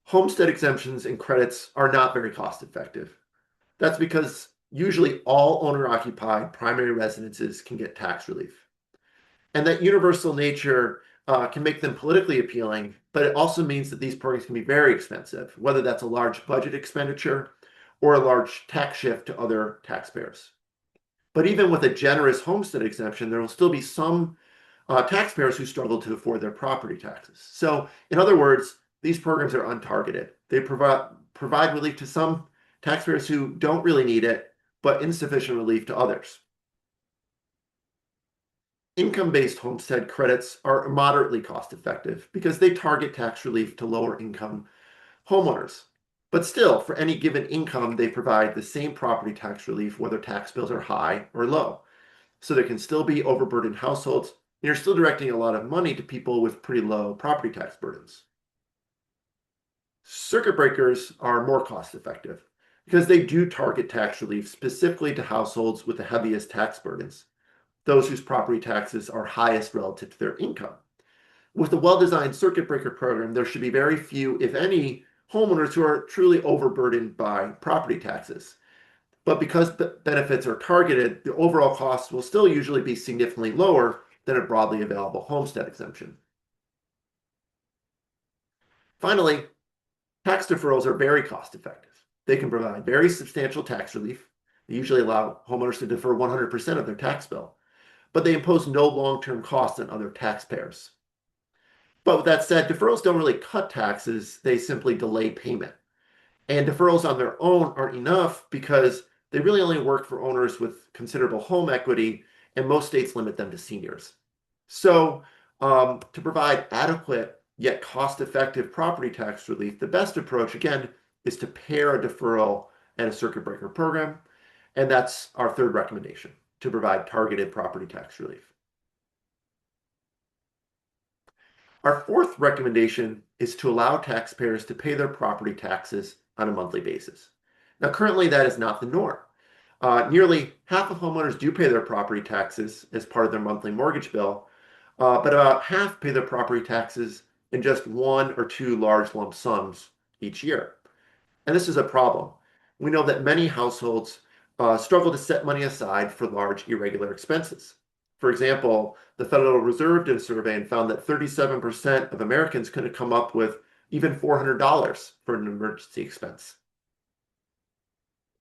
Homestead exemptions and credits are not very cost effective. That's because usually all owner-occupied primary residences can get tax relief. And that universal nature can make them politically appealing, but it also means that these programs can be very expensive, whether that's a large budget expenditure or a large tax shift to other taxpayers. But even with a generous homestead exemption, there will still be some taxpayers who struggle to afford their property taxes. So in other words, these programs are untargeted. They provide relief to some taxpayers who don't really need it, but insufficient relief to others. Income-based homestead credits are moderately cost-effective because they target tax relief to lower-income homeowners. But still, for any given income, they provide the same property tax relief whether tax bills are high or low. So there can still be overburdened households, and you're still directing a lot of money to people with pretty low property tax burdens. Circuit breakers are more cost-effective because they do target tax relief specifically to households with the heaviest tax burdens, those whose property taxes are highest relative to their income. With a well-designed circuit breaker program, there should be very few, if any, homeowners who are truly overburdened by property taxes. But because the benefits are targeted, the overall cost will still usually be significantly lower than a broadly available homestead exemption. Finally, tax deferrals are very cost-effective. They can provide very substantial tax relief. They usually allow homeowners to defer 100% of their tax bill. but they impose no long-term cost on other taxpayers. But with that said, deferrals don't really cut taxes, they simply delay payment. And deferrals on their own aren't enough because they really only work for owners with considerable home equity, and most states limit them to seniors. So, to provide adequate yet cost-effective property tax relief, the best approach, again, is to pair a deferral and a circuit breaker program. And that's our third recommendation, to provide targeted property tax relief. Our fourth recommendation is to allow taxpayers to pay their property taxes on a monthly basis. Now, currently, that is not the norm. Nearly half of homeowners do pay their property taxes as part of their monthly mortgage bill, but about half pay their property taxes in just one or two large lump sums each year. And this is a problem. We know that many households struggle to set money aside for large irregular expenses. For example, the Federal Reserve did a survey and found that 37% of Americans couldn't come up with even $400 for an emergency expense.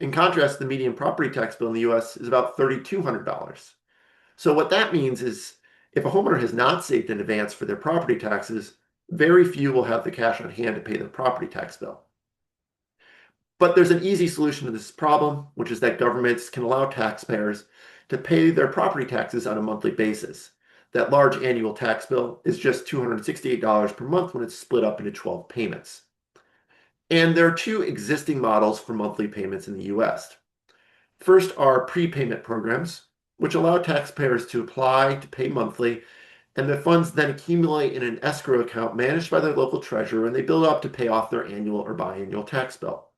In contrast, the median property tax bill in the US is about $3,200. So what that means is if a homeowner has not saved in advance for their property taxes, very few will have the cash on hand to pay their property tax bill. But there's an easy solution to this problem, which is that governments can allow taxpayers to pay their property taxes on a monthly basis. That large annual tax bill is just $268 per month when it's split up into 12 payments. And there are two existing models for monthly payments in the US. First are prepayment programs, which allow taxpayers to apply to pay monthly, and the funds then accumulate in an escrow account managed by their local treasurer, and they build up to pay off their annual or biannual tax bill.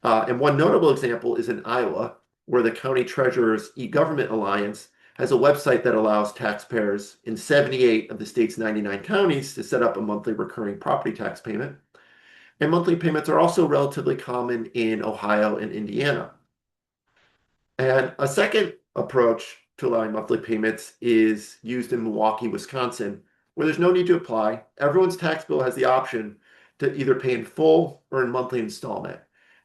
And one notable example is in Iowa, where the County Treasurer's e-Government Alliance has a website that allows taxpayers in 78 of the state's 99 counties to set up a monthly recurring property tax payment. And monthly payments are also relatively common in Ohio and Indiana. And a second approach to allowing monthly payments is used in Milwaukee, Wisconsin, where there's no need to apply. Everyone's tax bill has the option to either pay in full or in monthly installment.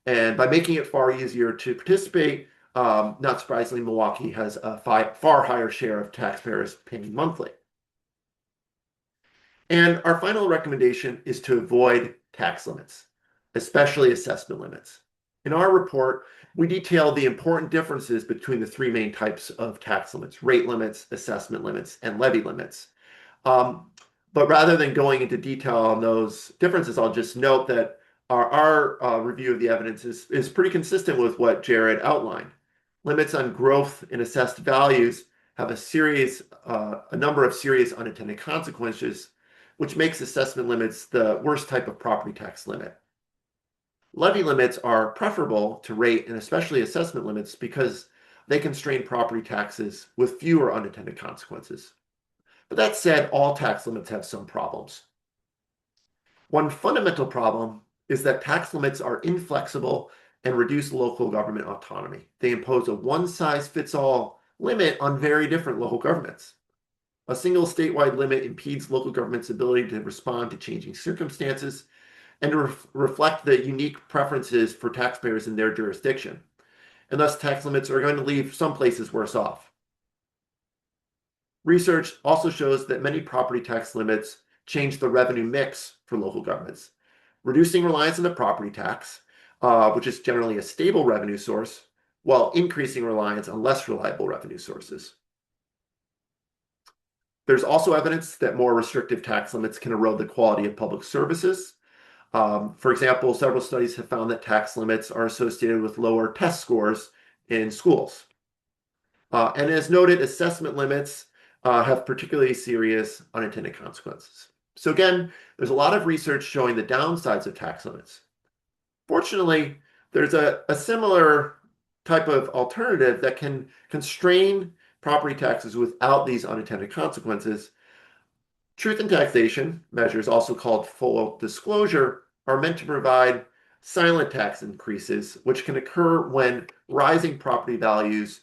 And by making it far easier to participate, not surprisingly, Milwaukee has a far higher share of taxpayers paying monthly. And our final recommendation is to avoid tax limits, especially assessment limits. In our report, we detail the important differences between the three main types of tax limits: rate limits, assessment limits, and levy limits. But rather than going into detail on those differences, I'll just note that our review of the evidence is pretty consistent with what Jared outlined. Limits on growth in assessed values have a number of serious unintended consequences, which makes assessment limits the worst type of property tax limit. Levy limits are preferable to rate and especially assessment limits because they constrain property taxes with fewer unintended consequences. But that said, all tax limits have some problems. One fundamental problem is that tax limits are inflexible and reduce local government autonomy. They impose a one-size-fits-all limit on very different local governments. A single statewide limit impedes local government's ability to respond to changing circumstances and to reflect the unique preferences for taxpayers in their jurisdiction. And thus, tax limits are going to leave some places worse off. Research also shows that many property tax limits change the revenue mix for local governments, reducing reliance on the property tax, which is generally a stable revenue source, while increasing reliance on less reliable revenue sources. There's also evidence that more restrictive tax limits can erode the quality of public services. For example, several studies have found that tax limits are associated with lower test scores in schools. And as noted, assessment limits have particularly serious unintended consequences. So again, there's a lot of research showing the downsides of tax limits. Fortunately, there's a similar type of alternative that can constrain property taxes without these unintended consequences. Truth in taxation measures, also called full disclosure, are meant to provide silent tax increases, which can occur when rising property values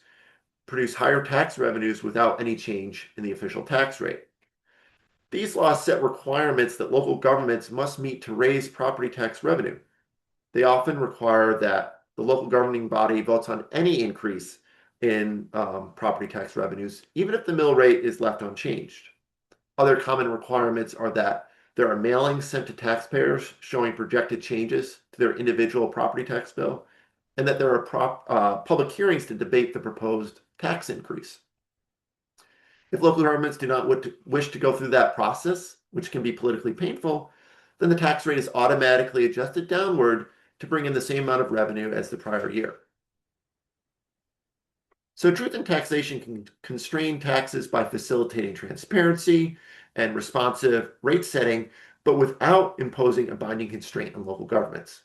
produce higher tax revenues without any change in the official tax rate. These laws set requirements that local governments must meet to raise property tax revenue. They often require that the local governing body votes on any increase in property tax revenues, even if the mill rate is left unchanged. Other common requirements are that there are mailings sent to taxpayers showing projected changes to their individual property tax bill, and that there are public hearings to debate the proposed tax increase. If local governments do not wish to go through that process, which can be politically painful, then the tax rate is automatically adjusted downward to bring in the same amount of revenue as the prior year. So truth in taxation can constrain taxes by facilitating transparency and responsive rate setting, but without imposing a binding constraint on local governments.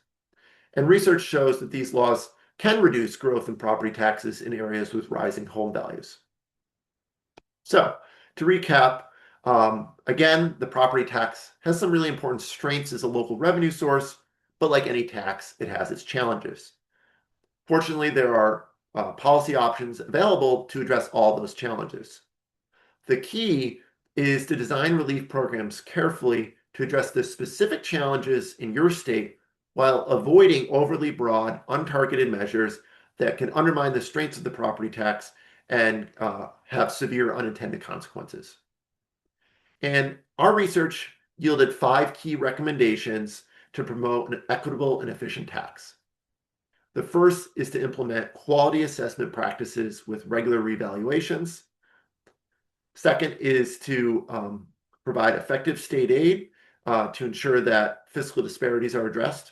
And research shows that these laws can reduce growth in property taxes in areas with rising home values. So to recap, again, the property tax has some really important strengths as a local revenue source, but like any tax, it has its challenges. Fortunately, there are policy options available to address all those challenges. The key is to design relief programs carefully to address the specific challenges in your state while avoiding overly broad, untargeted measures that can undermine the strengths of the property tax and have severe unintended consequences. And our research yielded 5 key recommendations to promote an equitable and efficient tax. The first is to implement quality assessment practices with regular revaluations. Second is to provide effective state aid to ensure that fiscal disparities are addressed.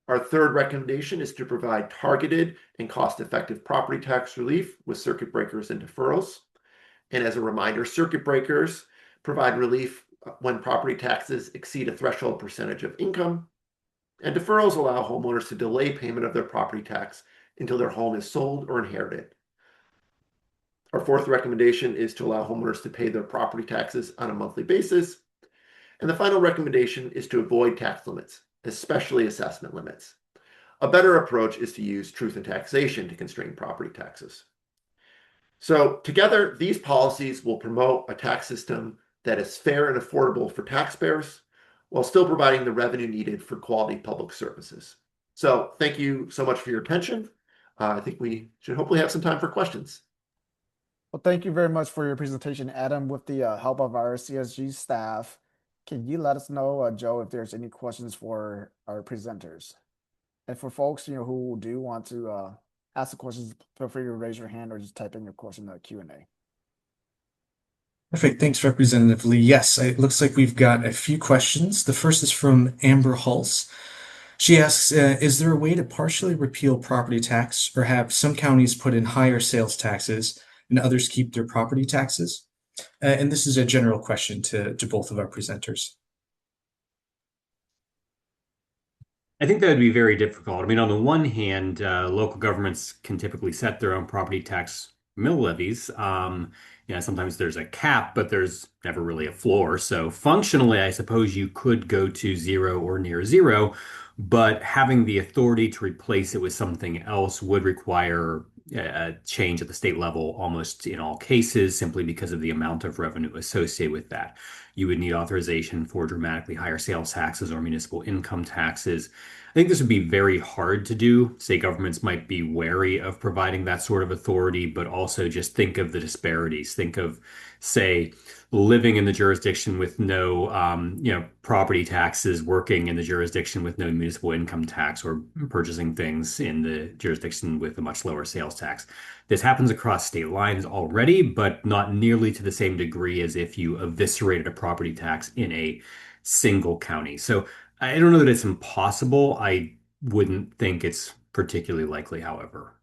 Our third recommendation is to provide targeted and cost-effective property tax relief with circuit breakers and deferrals. And as a reminder, circuit breakers provide relief when property taxes exceed a threshold percentage of income. And deferrals allow homeowners to delay payment of their property tax until their home is sold or inherited. Our fourth recommendation is to allow homeowners to pay their property taxes on a monthly basis. And the final recommendation is to avoid tax limits, especially assessment limits. A better approach is to use truth in taxation to constrain property taxes. So together, these policies will promote a tax system that is fair and affordable for taxpayers while still providing the revenue needed for quality public services. So thank you so much for your attention. I think we should hopefully have some time for questions. Well, thank you very much for your presentation, Adam. With the help of our CSG staff, can you let us know, Joe, if there's any questions for our presenters? And for folks, who do want to ask the questions, feel free to raise your hand or just type in your question in the Q&A. Perfect. Thanks, Representative Lee. Yes, it looks like we've got a few questions. The first is from Amber Hulse. She asks, is there a way to partially repeal property tax or have some counties put in higher sales taxes and others keep their property taxes? And this is a general question to both of our presenters. I think that would be very difficult. I mean, on the one hand, local governments can typically set their own property tax mill levies. Sometimes there's a cap, but there's never really a floor. So functionally, I suppose you could go to zero or near zero, but having the authority to replace it with something else would require a change at the state level almost in all cases, simply because of the amount of revenue associated with that. You would need authorization for dramatically higher sales taxes or municipal income taxes. I think this would be very hard to do. State governments might be wary of providing that sort of authority, but also just think of the disparities. Think of, say, living in the jurisdiction with no, property taxes, working in the jurisdiction with no municipal income tax, or purchasing things in the jurisdiction with a much lower sales tax. This happens across state lines already, but not nearly to the same degree as if you eviscerated a property tax in a single county. So I don't know that it's impossible. I wouldn't think it's particularly likely, however.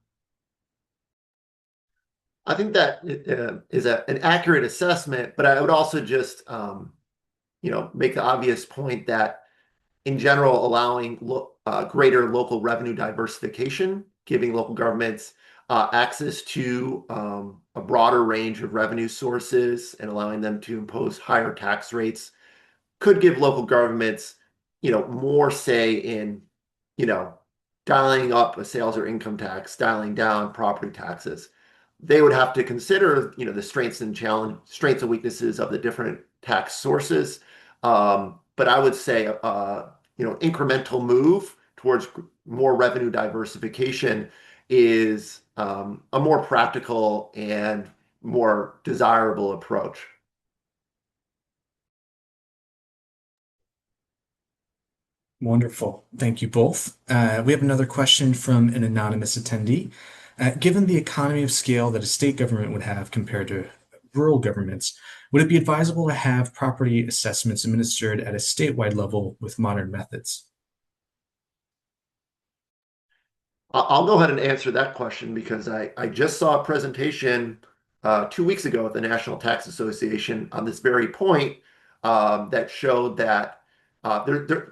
I think that is an accurate assessment, but I would also just, make the obvious point that in general, allowing greater local revenue diversification, giving local governments access to a broader range of revenue sources and allowing them to impose higher tax rates could give local governments, more say in, dialing up a sales or income tax, dialing down property taxes. They would have to consider, the strengths and weaknesses of the different tax sources. But I would say, incremental move towards more revenue diversification is a more practical and more desirable approach. Wonderful. Thank you both. We have another question from an anonymous attendee. Given the economy of scale that a state government would have compared to rural governments, would it be advisable to have property assessments administered at a statewide level with modern methods? I'll go ahead and answer that question because I just saw a presentation 2 weeks ago at the National Tax Association on this very point that showed that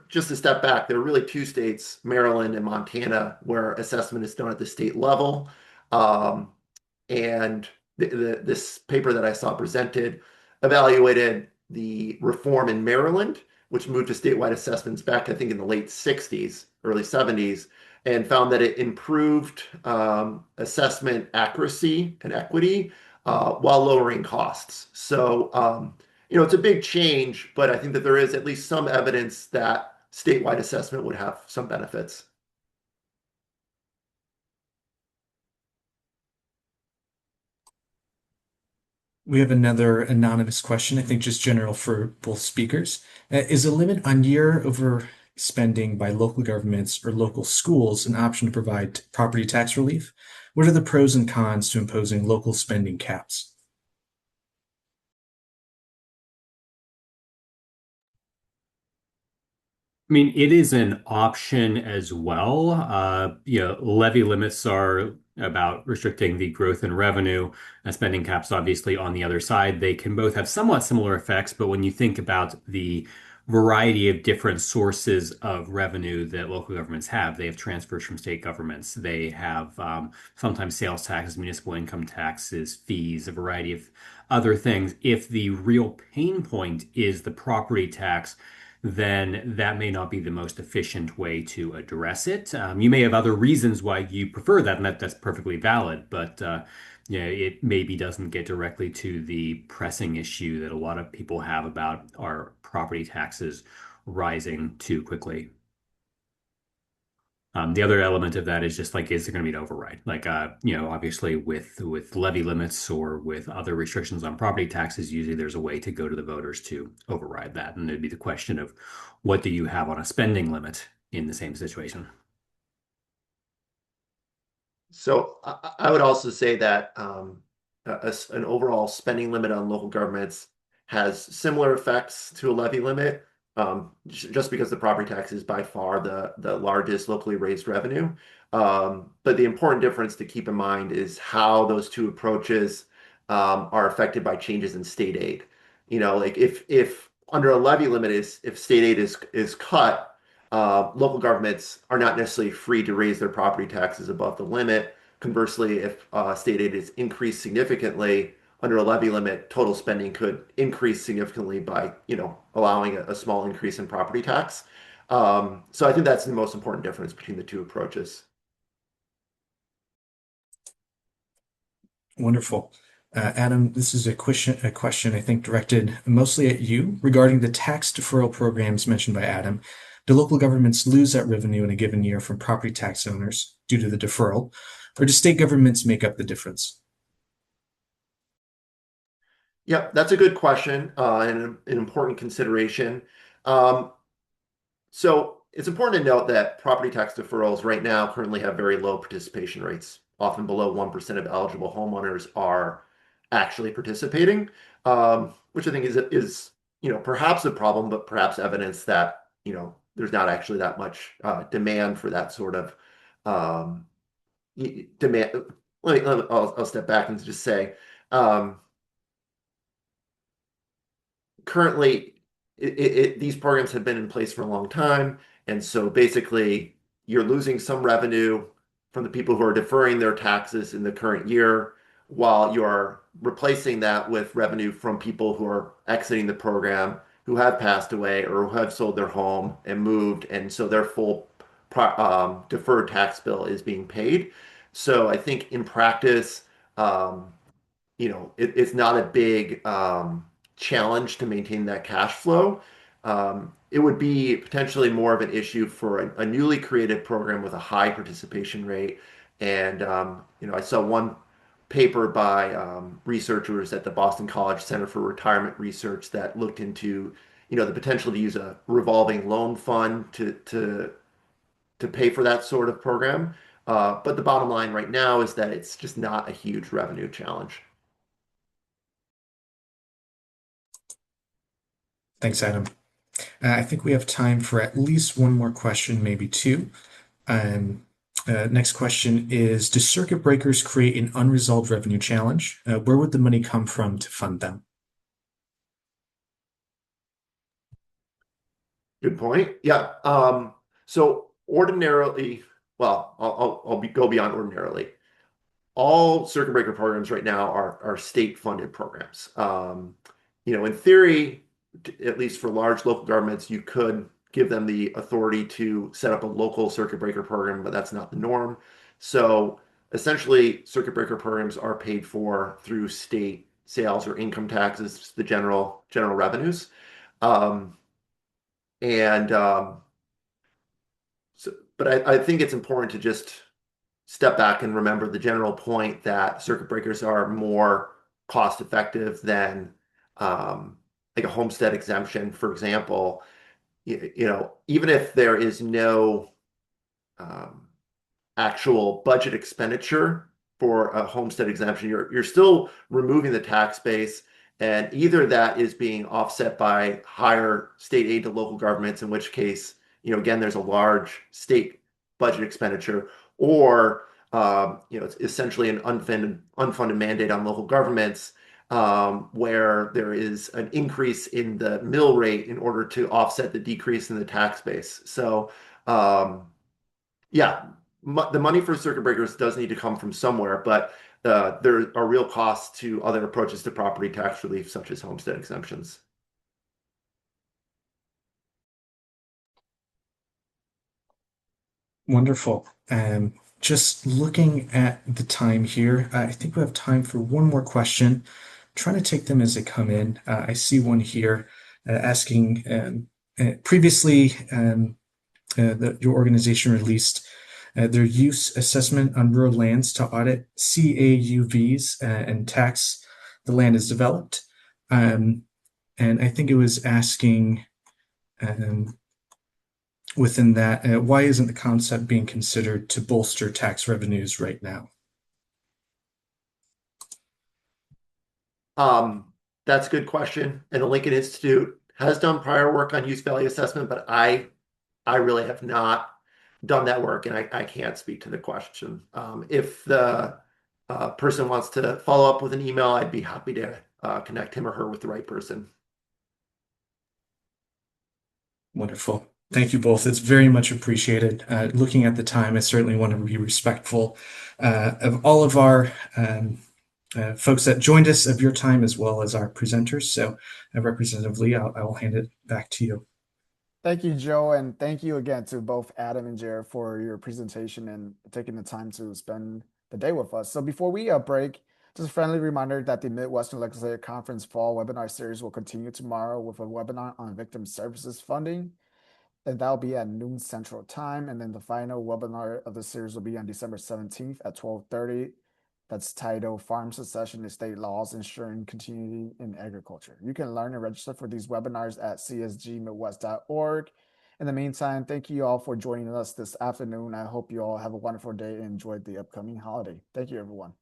just to step back, there are really two states, Maryland and Montana, where assessment is done at the state level. Um, and this paper that I saw presented evaluated the reform in Maryland, which moved to statewide assessments back, I think, in the late 60s, early 70s, and found that it improved assessment accuracy and equity while lowering costs. So, it's a big change, but I think that there is at least some evidence that statewide assessment would have some benefits. We have another anonymous question, I think just general for both speakers. Is a limit on year over spending by local governments or local schools an option to provide property tax relief? What are the pros and cons to imposing local spending caps? I mean, it is an option as well. Levy limits are about restricting the growth in revenue, and spending caps, obviously, on the other side. They can both have somewhat similar effects, but when you think about the variety of different sources of revenue that local governments have, they have transfers from state governments. They have sometimes sales taxes, municipal income taxes, fees, a variety of other things. If the real pain point is the property tax, then that may not be the most efficient way to address it. You may have other reasons why you prefer that, and that's perfectly valid, but it maybe doesn't get directly to the pressing issue that a lot of people have about our property taxes rising too quickly. The other element of that is just like, is there going to be an override? Like, obviously with levy limits or with other restrictions on property taxes, usually there's a way to go to the voters to override that. And it'd be the question of what do you have on a spending limit in the same situation? So I would also say that an overall spending limit on local governments has similar effects to a levy limit, just because the property tax is by far the largest locally raised revenue. But the important difference to keep in mind is how those two approaches are affected by changes in state aid. Like if under a levy limit if state aid is cut, local governments are not necessarily free to raise their property taxes above the limit. Conversely, if state aid is increased significantly under a levy limit, total spending could increase significantly by, allowing a small increase in property tax. So I think that's the most important difference between the two approaches. Wonderful. Adam, this is a question I think directed mostly at you regarding the tax deferral programs mentioned by Adam. Do local governments lose that revenue in a given year from property tax owners due to the deferral, or do state governments make up the difference? Yeah, that's a good question and an important consideration. Um, So it's important to note that property tax deferrals right now currently have very low participation rates. Often below 1% of eligible homeowners are actually participating, which I think is perhaps a problem, but perhaps evidence that there's not actually that much demand for that sort of um, demand. I'll step back and just say, um, currently these programs have been in place for a long time, and so basically you're losing some revenue from the people who are deferring their taxes in the current year while you're replacing that with revenue from people who are exiting the program, who have passed away or who have sold their home and moved, and so their full deferred tax bill is being paid. So I think in practice, um, it's not a big challenge to maintain that cash flow. It would be potentially more of an issue for a newly created program with a high participation rate And I saw one paper by researchers at the Boston College Center for Retirement Research that looked into, the potential to use a revolving loan fund to pay for that sort of program. But the bottom line right now is that it's just not a huge revenue challenge. Thanks, Adam. I think we have time for at least one more question, maybe two. Next question is, do circuit breakers create an unresolved revenue challenge? Where would the money come from to fund them? Good point. Yeah. So ordinarily, well, go beyond ordinarily. All circuit breaker programs right now are state-funded programs. In theory, at least for large local governments, you could give them the authority to set up a local circuit breaker program, but that's not the norm. So essentially, circuit breaker programs are paid for through state sales or income taxes, the general revenues. Um, and but I think it's important to just step back and remember the general point that circuit breakers are more cost effective than like a homestead exemption, for example. Even if there is no um, actual budget expenditure for a homestead exemption, you're still removing the tax base, and either that is being offset by higher state aid to local governments, in which case, again, there's a large state budget expenditure, or it's essentially an unfunded mandate on local governments, where there is an increase in the mill rate in order to offset the decrease in the tax base. So, yeah, the money for circuit breakers does need to come from somewhere, but there are real costs to other approaches to property tax relief, such as homestead exemptions. Wonderful. Just looking at the time here, I think we have time for one more question. Trying to take them as they come in. I see one here asking previously your organization released their use assessment on rural lands to audit CAUVs and tax the land is developed. And I think it was asking within that, why isn't the concept being considered to bolster tax revenues right now? That's a good question. And the Lincoln Institute has done prior work on use value assessment, but I really have not done that work, and I can't speak to the question. If the person wants to follow up with an email, I'd be happy to connect him or her with the right person. Wonderful. Thank you both. It's very much appreciated. Looking at the time, I certainly want to be respectful of all of our folks that joined us, of your time, as well as our presenters. So, Representative Lee, I will hand it back to you. Thank you, Joe, and thank you again to both Adam and Jared for your presentation and taking the time to spend the day with us. So before we break, just a friendly reminder that the Midwestern Legislative Conference Fall Webinar Series will continue tomorrow with a webinar on victim services funding, and that'll be at noon Central Time. And then the final webinar of the series will be on December 17th at 12:30. That's titled Farm Succession and State Laws Ensuring Continuity in Agriculture. You can learn and register for these webinars at csgmidwest.org. In the meantime, thank you all for joining us this afternoon. I hope you all have a wonderful day and enjoy the upcoming holiday. Thank you, everyone.